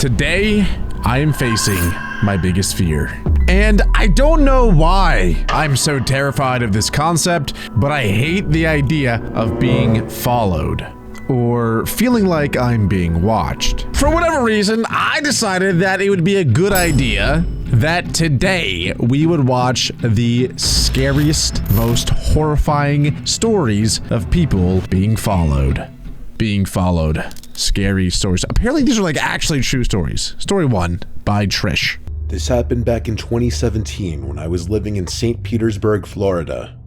Today, I am facing my biggest fear. And I don't know why I'm so terrified of this concept, but I hate the idea of being followed or feeling like I'm being watched. For whatever reason, I decided that it would be a good idea that today we would watch the scariest, most horrifying stories of people being followed. Scary stories. Apparently these are like actually true stories. Story 1 by Trish. This happened back in 2017 when I was living in St. Petersburg, Florida.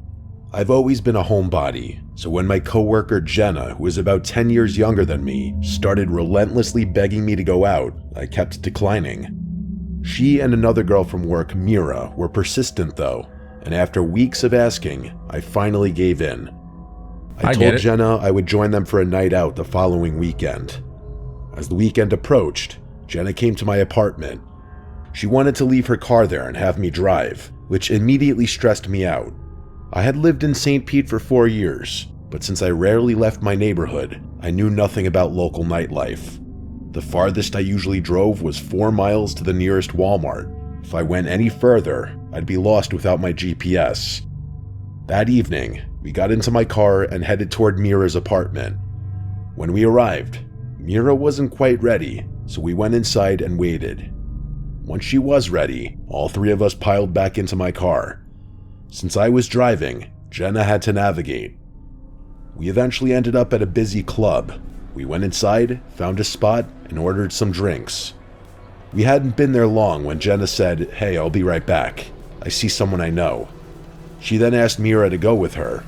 I've always been a homebody, so when my coworker Jenna, who is about 10 years younger than me, started relentlessly begging me to go out, I kept declining. She and another girl from work, Mira, were persistent though, and after weeks of asking, I finally gave in. I told Jenna I would join them for a night out the following weekend. As the weekend approached, Jenna came to my apartment. She wanted to leave her car there and have me drive, which immediately stressed me out. I had lived in St. Pete for 4 years, but since I rarely left my neighborhood, I knew nothing about local nightlife. The farthest I usually drove was 4 miles to the nearest Walmart. If I went any further, I'd be lost without my GPS. That evening, we got into my car and headed toward Mira's apartment. When we arrived, Mira wasn't quite ready, so we went inside and waited. Once she was ready, all 3 of us piled back into my car. Since I was driving, Jenna had to navigate. We eventually ended up at a busy club. We went inside, found a spot, and ordered some drinks. We hadn't been there long when Jenna said, "Hey, I'll be right back. I see someone I know." She then asked Mira to go with her.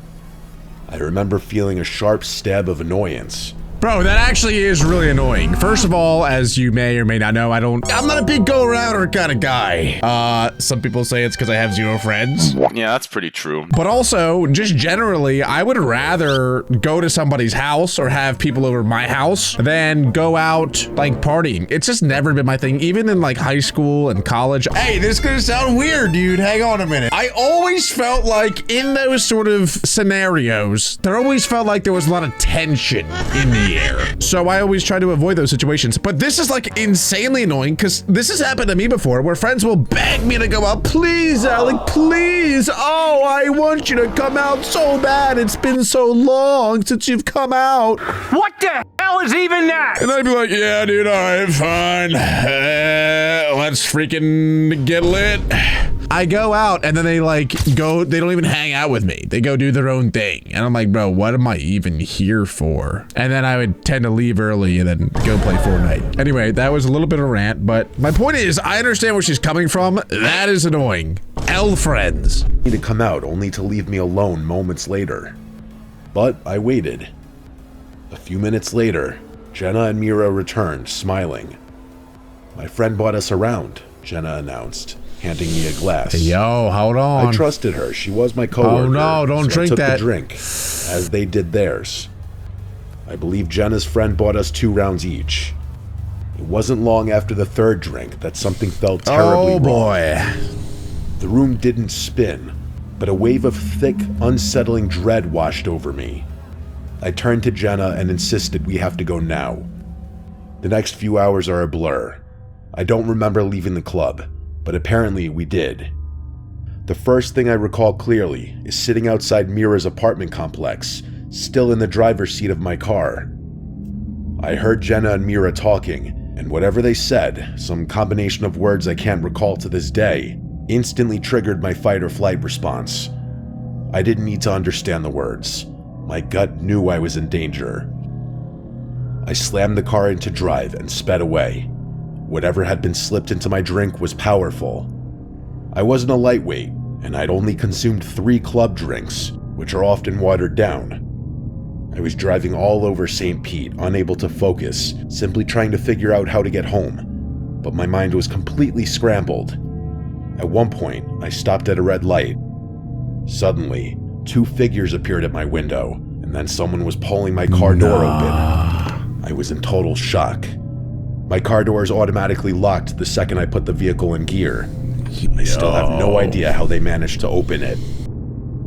I remember feeling a sharp stab of annoyance. Bro, that actually is really annoying. First of all, as you may or may not know, I'm not a big go-arounder kind of guy. Some people say it's because I have 0 friends. Yeah, that's pretty true. But also, just generally, I would rather go to somebody's house or have people over my house than go out, like, partying. It's just never been my thing, even in, like, high school and college. Hey, this is gonna sound weird, dude. Hang on a minute. I always felt like in those sort of scenarios, there always felt like there was a lot of tension in the air. So I always try to avoid those situations. But this is like insanely annoying because this has happened to me before where friends will beg me to go out. Please, Alec, please. Oh, I want you to come out so bad. It's been so long since you've come out. What the hell is even that? And I'd be like, yeah, dude, all right, fine. Let's freaking get lit. I go out and then they they don't even hang out with me. They go do their own thing. And I'm like, bro, what am I even here for? And then I would tend to leave early and then go play Fortnite. Anyway, that was a little bit of a rant, but my point is, I understand where she's coming from. That is annoying. L friends. To come out only to leave me alone moments later. But I waited. A few minutes later, Jenna and Mira returned, smiling. "My friend bought us around," Jenna announced, handing me a glass. Yo, hold on. I trusted her. She was my coworker. Oh no, don't drink I took that. the drink, as they did theirs. I believe Jenna's friend bought us 2 rounds each. It wasn't long after the 3rd drink that something felt terribly wrong. Boy. The room didn't spin, but a wave of thick, unsettling dread washed over me. I turned to Jenna and insisted we have to go now. The next few hours are a blur. I don't remember leaving the club, but apparently we did. The first thing I recall clearly is sitting outside Mira's apartment complex, still in the driver's seat of my car. I heard Jenna and Mira talking, and whatever they said, some combination of words I can't recall to this day, instantly triggered my fight or flight response. I didn't need to understand the words. My gut knew I was in danger. I slammed the car into drive and sped away. Whatever had been slipped into my drink was powerful. I wasn't a lightweight, and I'd only consumed 3 club drinks, which are often watered down. I was driving all over St. Pete, unable to focus, simply trying to figure out how to get home, but my mind was completely scrambled. At one point, I stopped at a red light. Suddenly, 2 figures appeared at my window, and then someone was pulling my car door open. I was in total shock. My car doors automatically locked the second I put the vehicle in gear. I still have no idea how they managed to open it.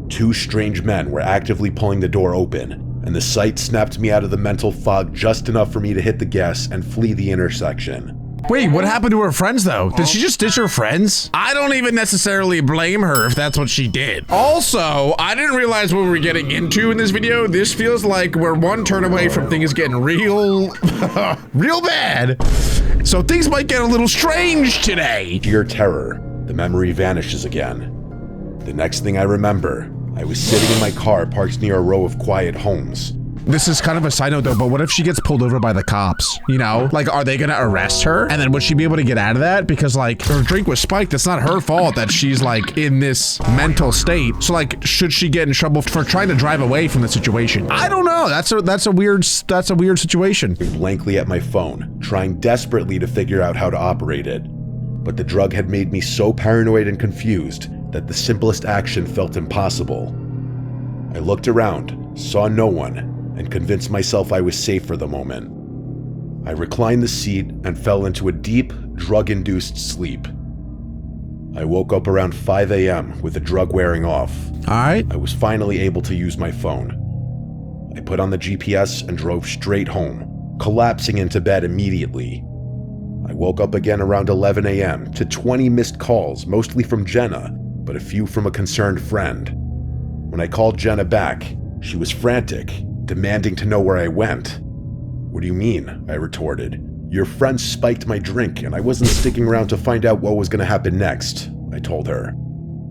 2 strange men were actively pulling the door open, and the sight snapped me out of the mental fog just enough for me to hit the gas and flee the intersection. Wait, what happened to her friends though? Did she just ditch her friends? I don't even necessarily blame her if that's what she did. Also, I didn't realize what we were getting into in this video. This feels like we're one turn away from things getting real, real bad. So things might get a little strange today. Sheer terror, the memory vanishes again. The next thing I remember, I was sitting in my car parked near a row of quiet homes. This is kind of a side note though, but what if she gets pulled over by the cops? You know, like, are they gonna arrest her? And then would she be able to get out of that? Because like, her drink was spiked. It's not her fault that she's like in this mental state. So like, should she get in trouble for trying to drive away from the situation? I don't know. That's a weird situation. Blankly at my phone, trying desperately to figure out how to operate it. But the drug had made me so paranoid and confused that the simplest action felt impossible. I looked around, saw no one, and convinced myself I was safe for the moment. I reclined the seat and fell into a deep, drug-induced sleep. I woke up around 5 a.m. with the drug wearing off. All right. I was finally able to use my phone. I put on the GPS and drove straight home, collapsing into bed immediately. I woke up again around 11 a.m. to 20 missed calls, mostly from Jenna, but a few from a concerned friend. When I called Jenna back, she was frantic, demanding to know where I went. "What do you mean?" I retorted. "Your friend spiked my drink and I wasn't sticking around to find out what was going to happen next," I told her.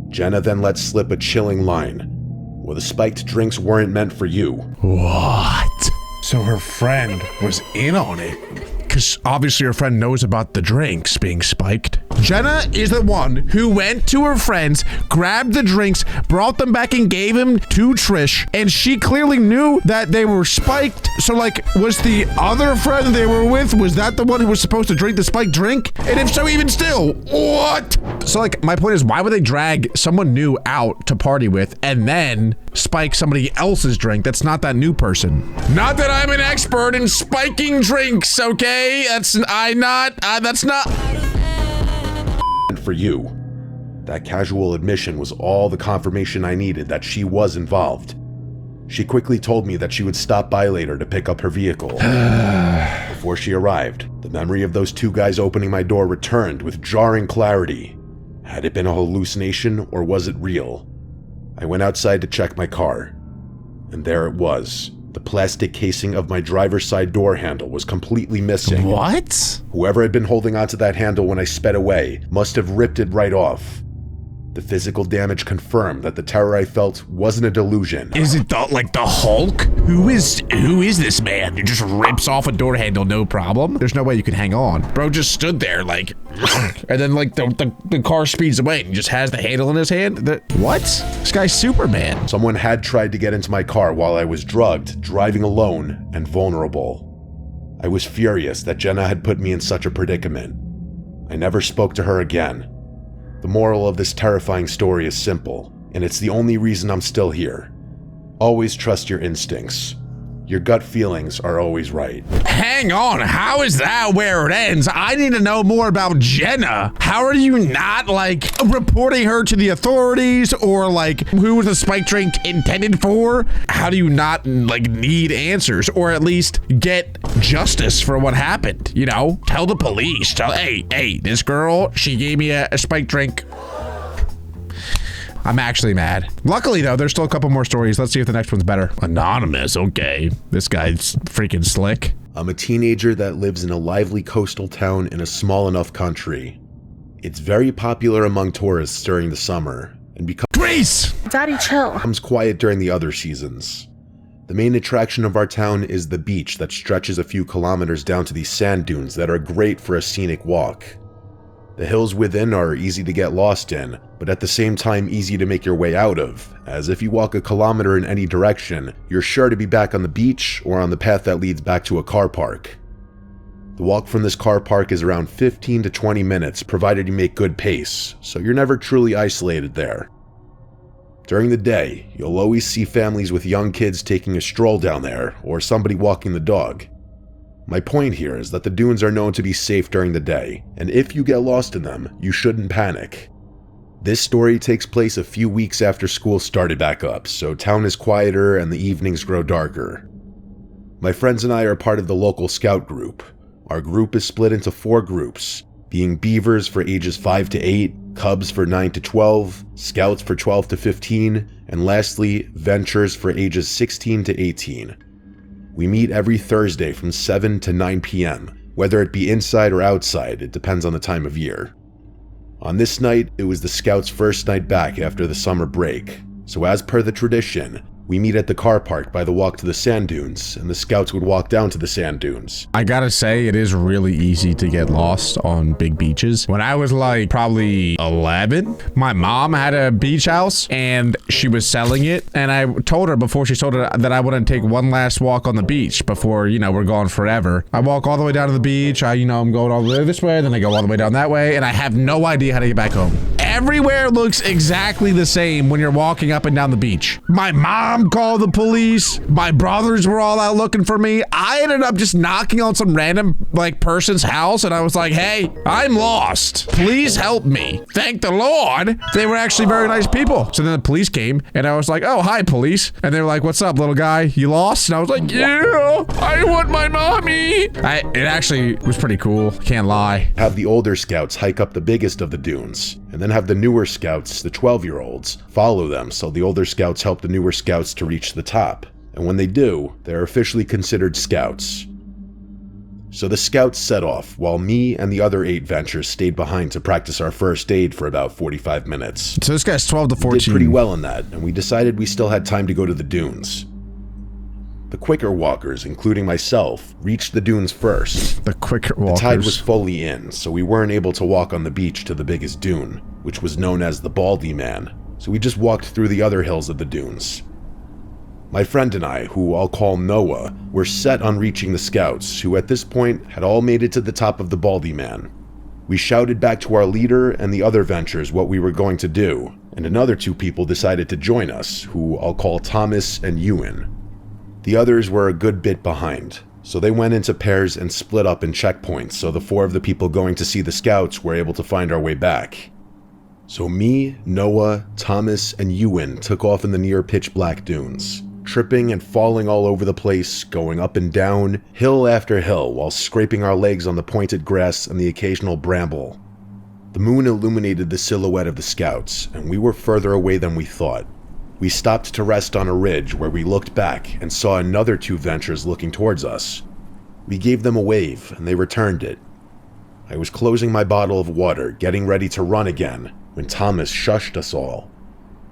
Jenna then let slip a chilling line. "Well, the spiked drinks weren't meant for you." What? So her friend was in on it. Because obviously her friend knows about the drinks being spiked. Jenna is the one who went to her friends, grabbed the drinks, brought them back and gave them to Trish, and she clearly knew that they were spiked. So like, was the other friend they were with, was that the one who was supposed to drink the spiked drink? And if so, even still, what? So like, my point is, why would they drag someone new out to party with and then spike somebody else's drink that's not that new person? Not that I'm an expert in spiking drinks, okay? That's not For you. That casual admission was all the confirmation I needed that she was involved. She quickly told me that she would stop by later to pick up her vehicle. Before she arrived, the memory of those two guys opening my door returned with jarring clarity. Had it been a hallucination or was it real? I went outside to check my car, and there it was. The plastic casing of my driver's side door handle was completely missing. What? Whoever had been holding onto that handle when I sped away must have ripped it right off. The physical damage confirmed that the terror I felt wasn't a delusion. Is it like the Hulk? Who is this man who just rips off a door handle no problem? There's no way you could hang on. Bro just stood there like, and then like the car speeds away and he just has the handle in his hand. What? This guy's Superman. Someone had tried to get into my car while I was drugged, driving alone, and vulnerable. I was furious that Jenna had put me in such a predicament. I never spoke to her again. The moral of this terrifying story is simple, and it's the only reason I'm still here. Always trust your instincts. Your gut feelings are always right. Hang on, how is that where it ends? I need to know more about Jenna. How are you not like reporting her to the authorities, or like who was the spike drink intended for? How do you not like need answers, or at least get justice for what happened? You know, tell the police, hey, this girl, she gave me a spike drink. I'm actually mad. Luckily though, there's still a couple more stories. Let's see if the next one's better. Anonymous, okay. This guy's freaking slick. I'm a teenager that lives in a lively coastal town in a small enough country. It's very popular among tourists during the summer, and Grace! Daddy, chill. becomes quiet during the other seasons. The main attraction of our town is the beach that stretches a few kilometers down to these sand dunes that are great for a scenic walk. The hills within are easy to get lost in, but at the same time easy to make your way out of, as if you walk a kilometer in any direction, you're sure to be back on the beach or on the path that leads back to a car park. The walk from this car park is around 15 to 20 minutes, provided you make good pace, so you're never truly isolated there. During the day, you'll always see families with young kids taking a stroll down there, or somebody walking the dog. My point here is that the dunes are known to be safe during the day, and if you get lost in them, you shouldn't panic. This story takes place a few weeks after school started back up, so town is quieter and the evenings grow darker. My friends and I are part of the local scout group. Our group is split into 4 groups, being Beavers for ages 5 to 8, Cubs for 9 to 12, Scouts for 12 to 15, and lastly, Ventures for ages 16 to 18. We meet every Thursday from 7 to 9 p.m., whether it be inside or outside, it depends on the time of year. On this night, it was the Scouts' first night back after the summer break, so as per the tradition, we meet at the car park by the walk to the sand dunes, and the Scouts would walk down to the sand dunes. I gotta say, it is really easy to get lost on big beaches. When I was like probably 11, my mom had a beach house and she was selling it. And I told her before she sold it that I wouldn't take one last walk on the beach before, you know, we're gone forever. I walk all the way down to the beach. I'm going all the way this way, then I go all the way down that way, and I have no idea how to get back home. Everywhere looks exactly the same when you're walking up and down the beach. My mom called the police. My brothers were all out looking for me. I ended up just knocking on some random person's house, and I was like, hey, I'm lost. Please help me. Thank the Lord. They were actually very nice people. So then the police came, and I was like, oh, hi, police. And they were like, what's up, little guy? You lost? And I was like, yeah, I want my mommy. It actually was pretty cool. Can't lie. Have the older Scouts hike up the biggest of the dunes, and then have the newer Scouts, the 12-year-olds, follow them so the older Scouts help the newer Scouts to reach the top. And when they do, they're officially considered Scouts. So the Scouts set off, while me and the other 8 Ventures stayed behind to practice our first aid for about 45 minutes. So this guy's 12 to 14. We did pretty well in that, and we decided we still had time to go to the dunes. The quicker walkers, including myself, reached the dunes first. The quicker walkers. The tide was fully in, so we weren't able to walk on the beach to the biggest dune, which was known as the Baldy Man, so we just walked through the other hills of the dunes. My friend and I, who I'll call Noah, were set on reaching the Scouts, who at this point had all made it to the top of the Baldy Man. We shouted back to our leader and the other Ventures what we were going to do, and another 2 people decided to join us, who I'll call Thomas and Ewan. The others were a good bit behind, so they went into pairs and split up in checkpoints so the 4 of the people going to see the Scouts were able to find our way back. So me, Noah, Thomas, and Ewan took off in the near pitch black dunes, tripping and falling all over the place, going up and down, hill after hill, while scraping our legs on the pointed grass and the occasional bramble. The moon illuminated the silhouette of the Scouts, and we were further away than we thought. We stopped to rest on a ridge where we looked back and saw another 2 Ventures looking towards us. We gave them a wave, and they returned it. I was closing my bottle of water, getting ready to run again, when Thomas shushed us all.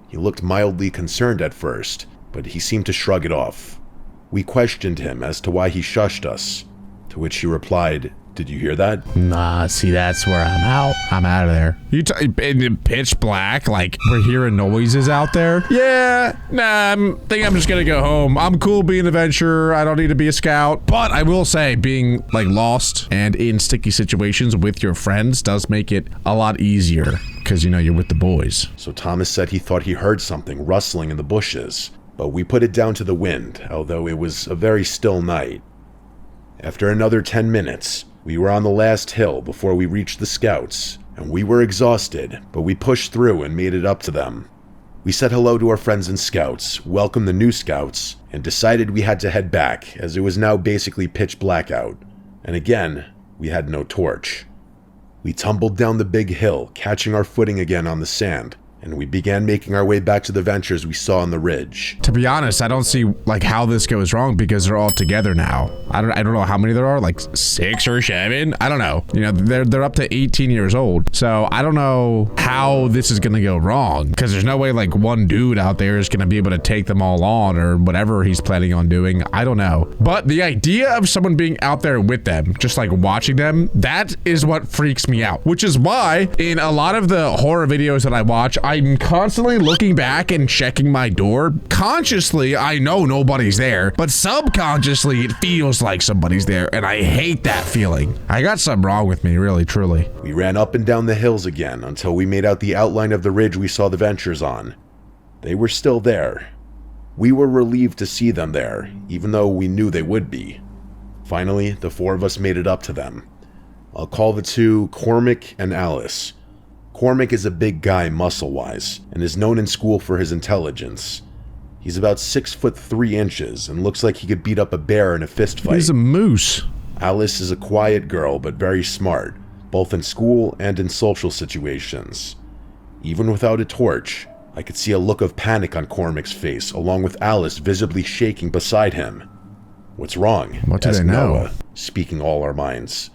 He looked mildly concerned at first, but he seemed to shrug it off. We questioned him as to why he shushed us, to which he replied, "Did you hear that?" Nah, see, that's where I'm out. I'm out of there. In pitch black, like we're hearing noises out there. Yeah, nah, I think I'm just gonna go home. I'm cool being an adventurer. I don't need to be a scout. But I will say, being like lost and in sticky situations with your friends does make it a lot easier because, you know, you're with the boys. So Thomas said he thought he heard something rustling in the bushes, but we put it down to the wind, although it was a very still night. After another 10 minutes, we were on the last hill before we reached the Scouts, and we were exhausted, but we pushed through and made it up to them. We said hello to our friends and Scouts, welcomed the new Scouts, and decided we had to head back, as it was now basically pitch black out. And again, we had no torch. We tumbled down the big hill, catching our footing again on the sand, and we began making our way back to the Ventures we saw on the ridge. To be honest, I don't see like how this goes wrong because they're all together now. I don't know how many there are, like 6 or 7. I don't know. You know, they're up to 18 years old. So I don't know how this is gonna go wrong because there's no way like one dude out there is gonna be able to take them all on or whatever he's planning on doing. I don't know. But the idea of someone being out there with them, just like watching them, that is what freaks me out. Which is why in a lot of the horror videos that I watch, I'm constantly looking back and checking my door. Consciously, I know nobody's there, but subconsciously, it feels like somebody's there, and I hate that feeling. I got something wrong with me, really, truly. We ran up and down the hills again until we made out the outline of the ridge we saw the Ventures on. They were still there. We were relieved to see them there, even though we knew they would be. Finally, the 4 of us made it up to them. I'll call the 2 Cormac and Alice. Cormac is a big guy muscle-wise, and is known in school for his intelligence. He's about 6'3" and looks like he could beat up a bear in a fist fight. He's a moose. Alice is a quiet girl but very smart, both in school and in social situations. Even without a torch, I could see a look of panic on Cormac's face, along with Alice visibly shaking beside him. "What's wrong?" What do asked they know? Noah, speaking all our minds.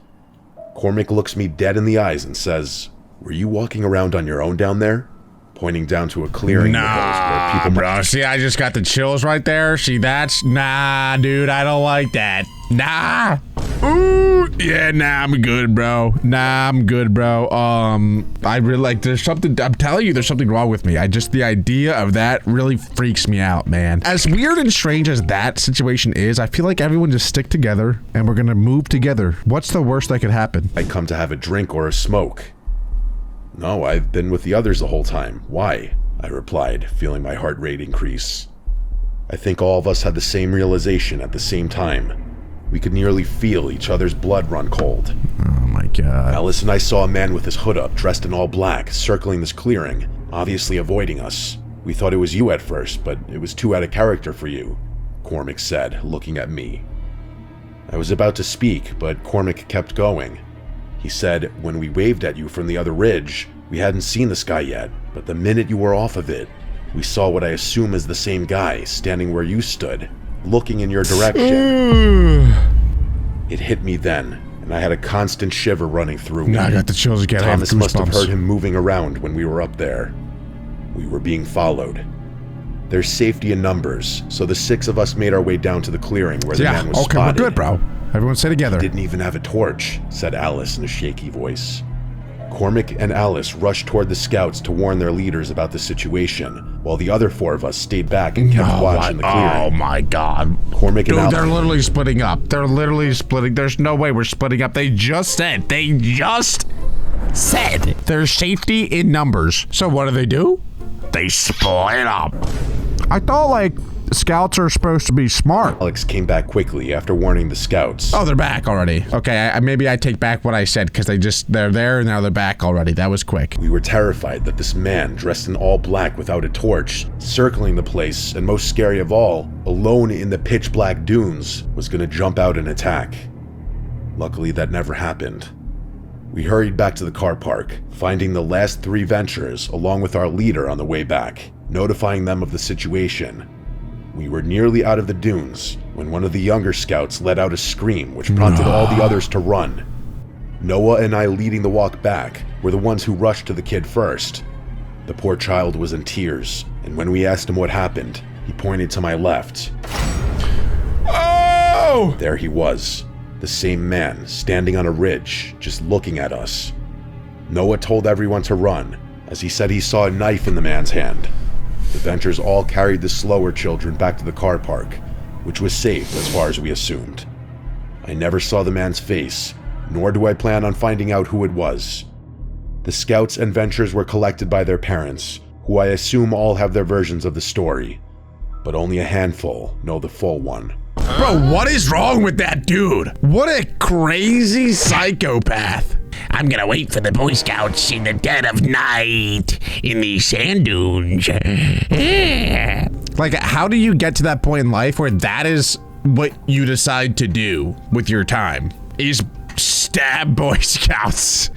Cormac looks me dead in the eyes and says, "Were you walking around on your own down there?" Pointing down to a clearing in the hills where people... bro. See, I just got the chills right there. See, nah, dude, I don't like that. Nah. Ooh, yeah, nah, I'm good, bro. Nah, I'm good, bro. I really like, there's something, I'm telling you, there's something wrong with me. The idea of that really freaks me out, man. As weird and strange as that situation is, I feel like everyone just stick together and we're gonna move together. What's the worst that could happen? I come to have a drink or a smoke. "No, I've been with the others the whole time. Why?" I replied, feeling my heart rate increase. I think all of us had the same realization at the same time. We could nearly feel each other's blood run cold. Oh my god. Alice and I saw a man with his hood up, dressed in all black, circling this clearing, obviously avoiding us. "We thought it was you at first, but it was too out of character for you," Cormac said, looking at me. I was about to speak, but Cormac kept going. He said, "When we waved at you from the other ridge, we hadn't seen this guy yet, but the minute you were off of it, we saw what I assume is the same guy standing where you stood, looking in your direction." It hit me then, and I had a constant shiver running through me. I got the chills again. Thomas must have heard him moving around when we were up there. We were being followed. There's safety in numbers, so the 6 of us made our way down to the clearing where the man was spotted. We're good, bro. Everyone stay together. "Didn't even have a torch," said Alice in a shaky voice. Cormac and Alice rushed toward the scouts to warn their leaders about the situation, while the other 4 of us stayed back and kept watch in the clearing. Oh my god. Cormac and Alice... They're literally splitting up. They're literally splitting. There's no way we're splitting up. They just said there's safety in numbers. So what do? They split up. I thought, like, scouts are supposed to be smart. Alex came back quickly after warning the scouts. Oh, they're back already. Okay, maybe I take back what I said because they're there and now they're back already. That was quick. We were terrified that this man, dressed in all black without a torch, circling the place, and most scary of all, alone in the pitch black dunes, was going to jump out and attack. Luckily, that never happened. We hurried back to the car park, finding the last 3 venturers along with our leader on the way back, notifying them of the situation. We were nearly out of the dunes when one of the younger scouts let out a scream which prompted all the others to run. Noah and I, leading the walk back, were the ones who rushed to the kid first. The poor child was in tears, and when we asked him what happened, he pointed to my left. Oh! There he was, the same man, standing on a ridge, just looking at us. Noah told everyone to run, as he said he saw a knife in the man's hand. The Ventures all carried the slower children back to the car park, which was safe as far as we assumed. I never saw the man's face, nor do I plan on finding out who it was. The scouts and Ventures were collected by their parents, who I assume all have their versions of the story, but only a handful know the full one. Bro, what is wrong with that dude? What a crazy psychopath. I'm gonna wait for the Boy Scouts in the dead of night in these sand dunes. Like, how do you get to that point in life where that is what you decide to do with your time? Is stab Boy Scouts.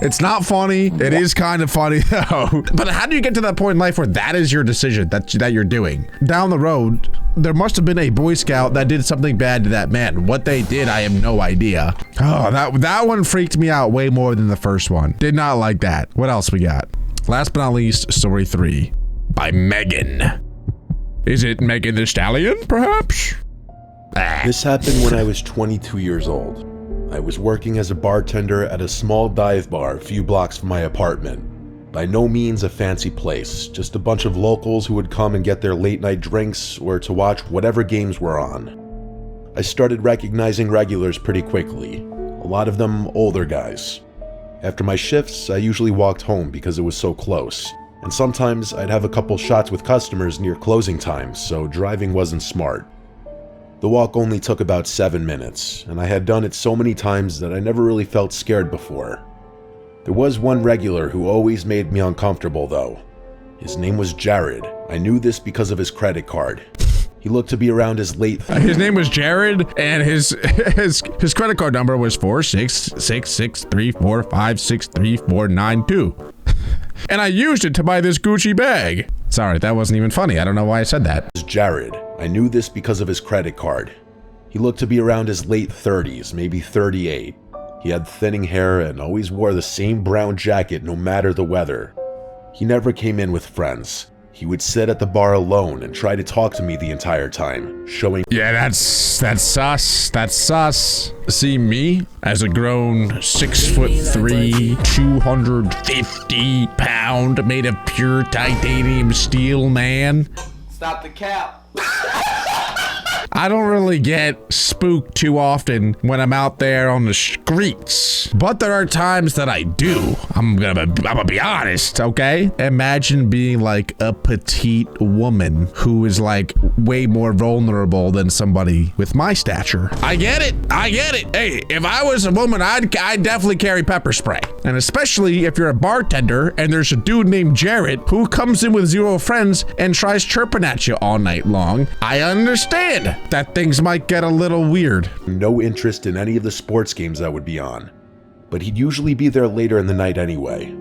It's not funny. It is kind of funny though. But how do you get to that point in life where that is your decision that you're doing? Down the road, there must have been a Boy Scout that did something bad to that man. What they did, I have no idea. Oh, that one freaked me out way more than the first one. Did not like that. What else we got? Last but not least, story 3 by Megan. Is it Megan the Stallion, perhaps? This happened when I was 22 years old. I was working as a bartender at a small dive bar a few blocks from my apartment. By no means a fancy place, just a bunch of locals who would come and get their late night drinks or to watch whatever games were on. I started recognizing regulars pretty quickly, a lot of them older guys. After my shifts, I usually walked home because it was so close, and sometimes I'd have a couple shots with customers near closing time, so driving wasn't smart. The walk only took about 7 minutes, and I had done it so many times that I never really felt scared before. There was one regular who always made me uncomfortable though. His name was Jared. I knew this because of his credit card. He looked to be around his late His name was Jared, and his credit card number was 4666345639492. And I used it to buy this Gucci bag. Sorry, that wasn't even funny. I don't know why I said that. Jared. I knew this because of his credit card. He looked to be around his late 30s, maybe 38. He had thinning hair and always wore the same brown jacket no matter the weather. He never came in with friends. He would sit at the bar alone and try to talk to me the entire time, showing— Yeah, that's sus. That's sus. See me as a grown 6'3", 250 pound, made of pure titanium steel man. Stop the cap. I don't really get spooked too often when I'm out there on the streets, but there are times that I do. I'm gonna be honest, okay? Imagine being like a petite woman who is like way more vulnerable than somebody with my stature. I get it. Hey, if I was a woman, I'd definitely carry pepper spray. And especially if you're a bartender and there's a dude named Jared who comes in with 0 friends and tries chirping at you all night long. I understand that things might get a little weird. no interest in any of the sports games I would be on, but he'd usually be there later in the night anyway.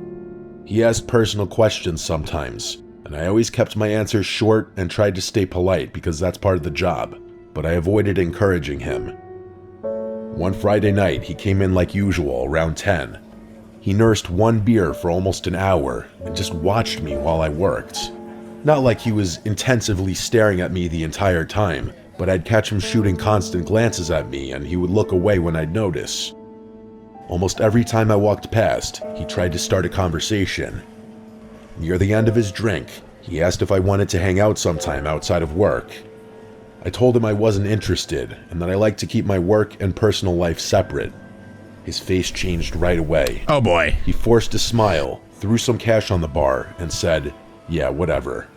He asked personal questions sometimes, and I always kept my answers short and tried to stay polite because that's part of the job, but I avoided encouraging him. One Friday night, he came in like usual around 10. He nursed 1 beer for almost an hour and just watched me while I worked. Not like he was intensively staring at me the entire time, but I'd catch him shooting constant glances at me and he would look away when I'd notice. Almost every time I walked past, he tried to start a conversation. Near the end of his drink, he asked if I wanted to hang out sometime outside of work. I told him I wasn't interested and that I like to keep my work and personal life separate. His face changed right away. Oh boy. He forced a smile, threw some cash on the bar, and said, "Yeah, whatever."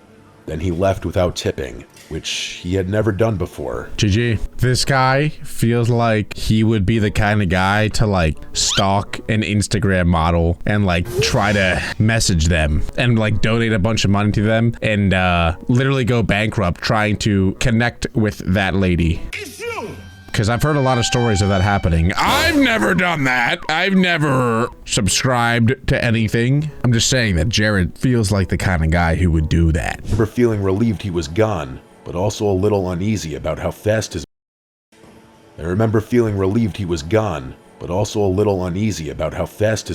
Then he left without tipping, which he had never done before. GG. This guy feels like he would be the kind of guy to like stalk an Instagram model and like try to message them and like donate a bunch of money to them and literally go bankrupt trying to connect with that lady. Because I've heard a lot of stories of that happening. I've never done that. I've never subscribed to anything. I'm just saying that Jared feels like the kind of guy who would do that. I remember feeling relieved he was gone, but also a little uneasy about how fast his—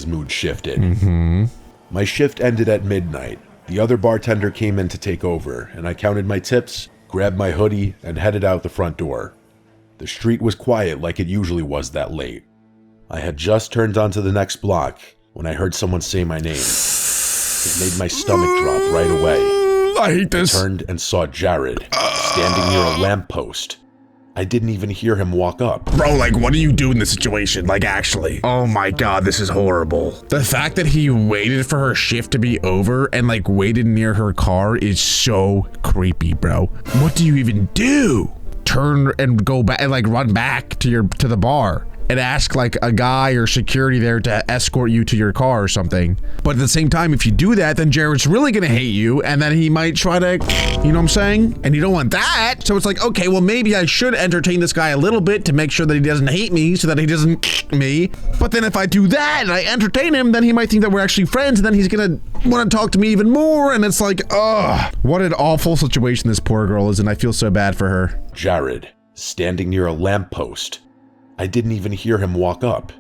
mood shifted. My shift ended at midnight. The other bartender came in to take over, and I counted my tips, grabbed my hoodie, and headed out the front door. The street was quiet like it usually was that late. I had just turned onto the next block when I heard someone say my name. It made my stomach drop right away. I hate this. I turned and saw Jared, standing near a lamppost. I didn't even hear him walk up. Bro, like, what do you do in this situation? Like, actually. Oh my God, this is horrible. The fact that he waited for her shift to be over and like waited near her car is so creepy, bro. What do you even do? Turn and go back and like run back to the bar and ask like a guy or security there to escort you to your car or something. But at the same time, if you do that, then Jared's really gonna hate you and then he might try to, you know what I'm saying? And you don't want that. So it's like, okay, well maybe I should entertain this guy a little bit to make sure that he doesn't hate me so that he doesn't me. But then if I do that and I entertain him, then he might think that we're actually friends and then he's gonna want to talk to me even more. And it's like, ugh, what an awful situation this poor girl is in. I feel so bad for her. Jared, standing near a lamppost. I didn't even hear him walk up.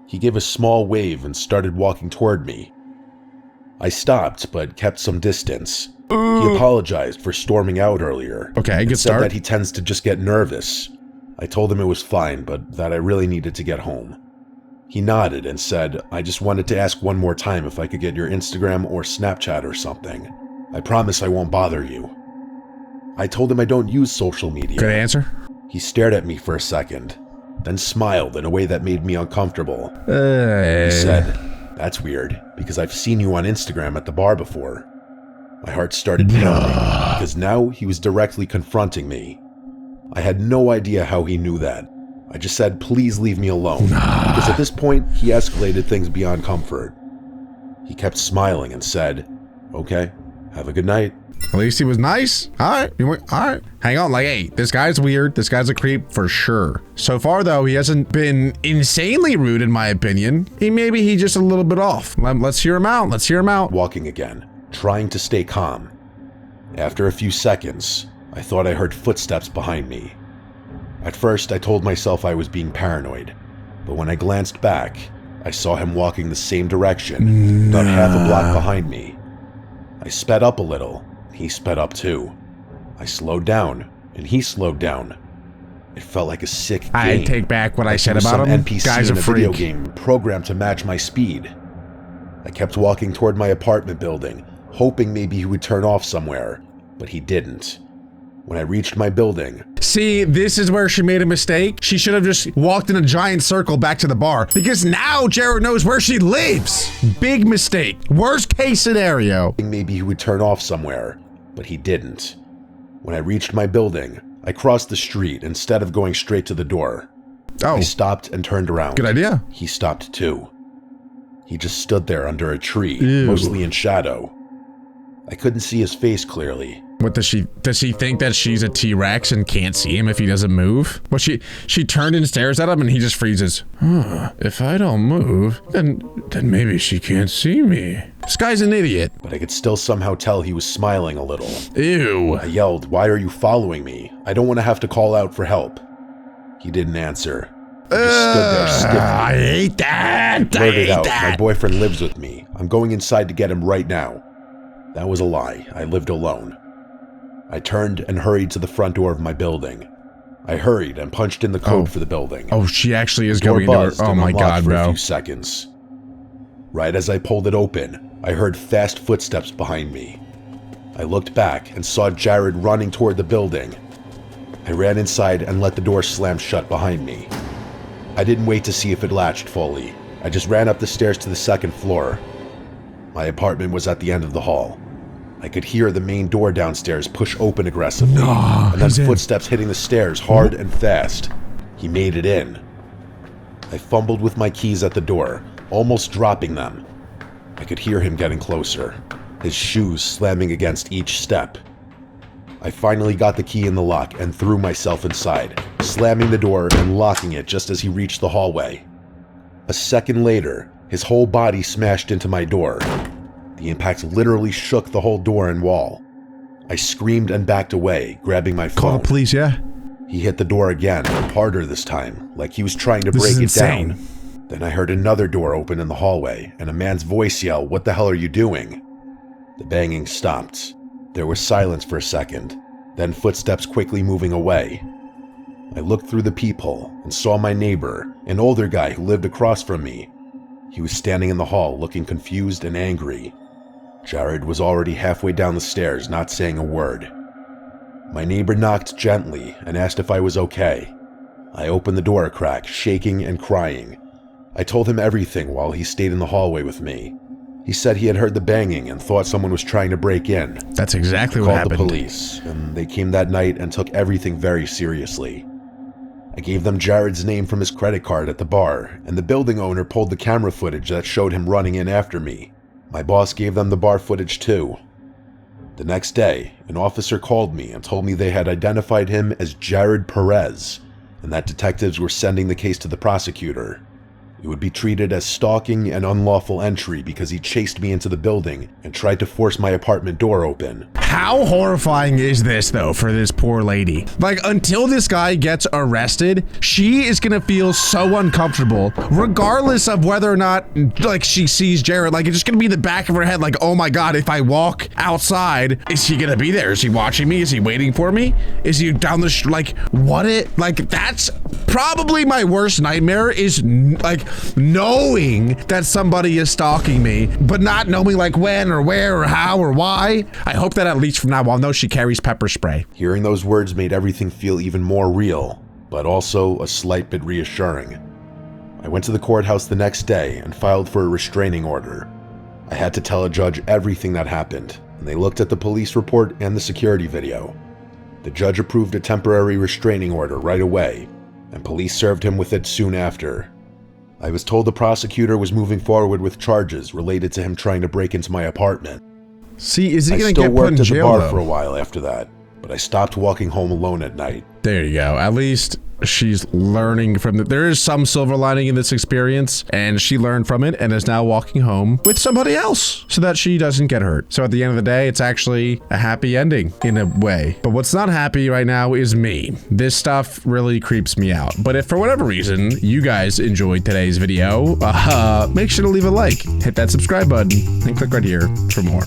He gave a small wave and started walking toward me. I stopped, but kept some distance. He apologized for storming out earlier. Okay, good said start. that he tends to just get nervous. I told him it was fine, but that I really needed to get home. He nodded and said, "I just wanted to ask one more time if I could get your Instagram or Snapchat or something. I promise I won't bother you." I told him I don't use social media. Good answer. He stared at me for a second, then smiled in a way that made me uncomfortable. He said, "That's weird, because I've seen you on Instagram at the bar before." My heart started pounding, because now he was directly confronting me. I had no idea how he knew that. I just said, "Please leave me alone," because at this point, he escalated things beyond comfort. He kept smiling and said, "Okay, have a good night." At least he was nice. All right. All right. Hang on. Like, hey, this guy's weird. This guy's a creep for sure. So far, though, he hasn't been insanely rude, in my opinion. Maybe he's just a little bit off. Let's hear him out. Let's hear him out. Walking again, trying to stay calm. After a few seconds, I thought I heard footsteps behind me. At first, I told myself I was being paranoid, but when I glanced back, I saw him walking the same direction, about half a block behind me. I sped up a little. He sped up too. I slowed down, and he slowed down. It felt like a sick game. I take back what I said about some him. NPC Guy's in a a video freak. game programmed to match my speed. I kept walking toward my apartment building, hoping maybe he would turn off somewhere, but he didn't. When I reached my building... See, this is where she made a mistake. She should have just walked in a giant circle back to the bar, because now Jared knows where she lives. Big mistake. Worst case scenario. Maybe he would turn off somewhere, but he didn't. When I reached my building, I crossed the street instead of going straight to the door. Oh, I stopped and turned around. good idea. He stopped too. He just stood there under a tree, Ew. mostly in shadow. I couldn't see his face clearly. What does she think that she's a T-Rex and can't see him if he doesn't move? Well, she turned and stares at him and he just freezes. If I don't move, then maybe she can't see me. This guy's an idiot. But I could still somehow tell he was smiling a little. Ew. I yelled, "Why are you following me? I don't want to have to call out for help." He didn't answer. He just stood there stiffly. I hate that. I Blurted hate out, that. "My boyfriend lives with me. I'm going inside to get him right now." That was a lie. I lived alone. I turned and hurried to the front door of my building. I hurried and punched in the code for the building. Oh, she actually is Door going into her. buzzed Oh and my unlocked god, for a bro. few seconds. Right as I pulled it open, I heard fast footsteps behind me. I looked back and saw Jared running toward the building. I ran inside and let the door slam shut behind me. I didn't wait to see if it latched fully. I just ran up the stairs to the second floor. My apartment was at the end of the hall. I could hear the main door downstairs push open aggressively, and then footsteps hitting the stairs hard and fast. He made it in. I fumbled with my keys at the door, almost dropping them. I could hear him getting closer, his shoes slamming against each step. I finally got the key in the lock and threw myself inside, slamming the door and locking it just as he reached the hallway. A second later, his whole body smashed into my door. The impact literally shook the whole door and wall. I screamed and backed away, grabbing my phone. Call the police, yeah? He hit the door again, harder this time, like he was trying to This break is it insane. down. Then I heard another door open in the hallway, and a man's voice yell, "What the hell are you doing?" The banging stopped. There was silence for a second, then footsteps quickly moving away. I looked through the peephole and saw my neighbor, an older guy who lived across from me. He was standing in the hall, looking confused and angry. Jared was already halfway down the stairs, not saying a word. My neighbor knocked gently and asked if I was okay. I opened the door a crack, shaking and crying. I told him everything while he stayed in the hallway with me. He said he had heard the banging and thought someone was trying to break in. That's exactly what Called happened. the police, and they came that night and took everything very seriously. I gave them Jared's name from his credit card at the bar, and the building owner pulled the camera footage that showed him running in after me. My boss gave them the bar footage too. The next day, an officer called me and told me they had identified him as Jared Perez, and that detectives were sending the case to the prosecutor. It would be treated as stalking and unlawful entry because he chased me into the building and tried to force my apartment door open. How horrifying is this, though, for this poor lady? Like, until this guy gets arrested, she is gonna feel so uncomfortable, regardless of whether or not, like, she sees Jared. Like, it's just gonna be in the back of her head, like, oh my god, if I walk outside, is he gonna be there? Is he watching me? Is he waiting for me? Is he down the like, what it? Like, that's probably my worst nightmare, is, like, knowing that somebody is stalking me, but not knowing, like, when or where or how or why. I hope that at least from now I'll know she carries pepper spray. Hearing those words made everything feel even more real, but also a slight bit reassuring. I went to the courthouse the next day and filed for a restraining order. I had to tell a judge everything that happened, and they looked at the police report and the security video. The judge approved a temporary restraining order right away, and police served him with it soon after. I was told the prosecutor was moving forward with charges related to him trying to break into my apartment. See, is he I gonna still get put worked in at the jail bar though? for a while after that, but I stopped walking home alone at night. There you go. At least she's learning from it. There is some silver lining in this experience, and she learned from it and is now walking home with somebody else so that she doesn't get hurt. So at the end of the day, it's actually a happy ending in a way. But what's not happy right now is me. This stuff really creeps me out. But if for whatever reason you guys enjoyed today's video, make sure to leave a like, hit that subscribe button, and click right here for more.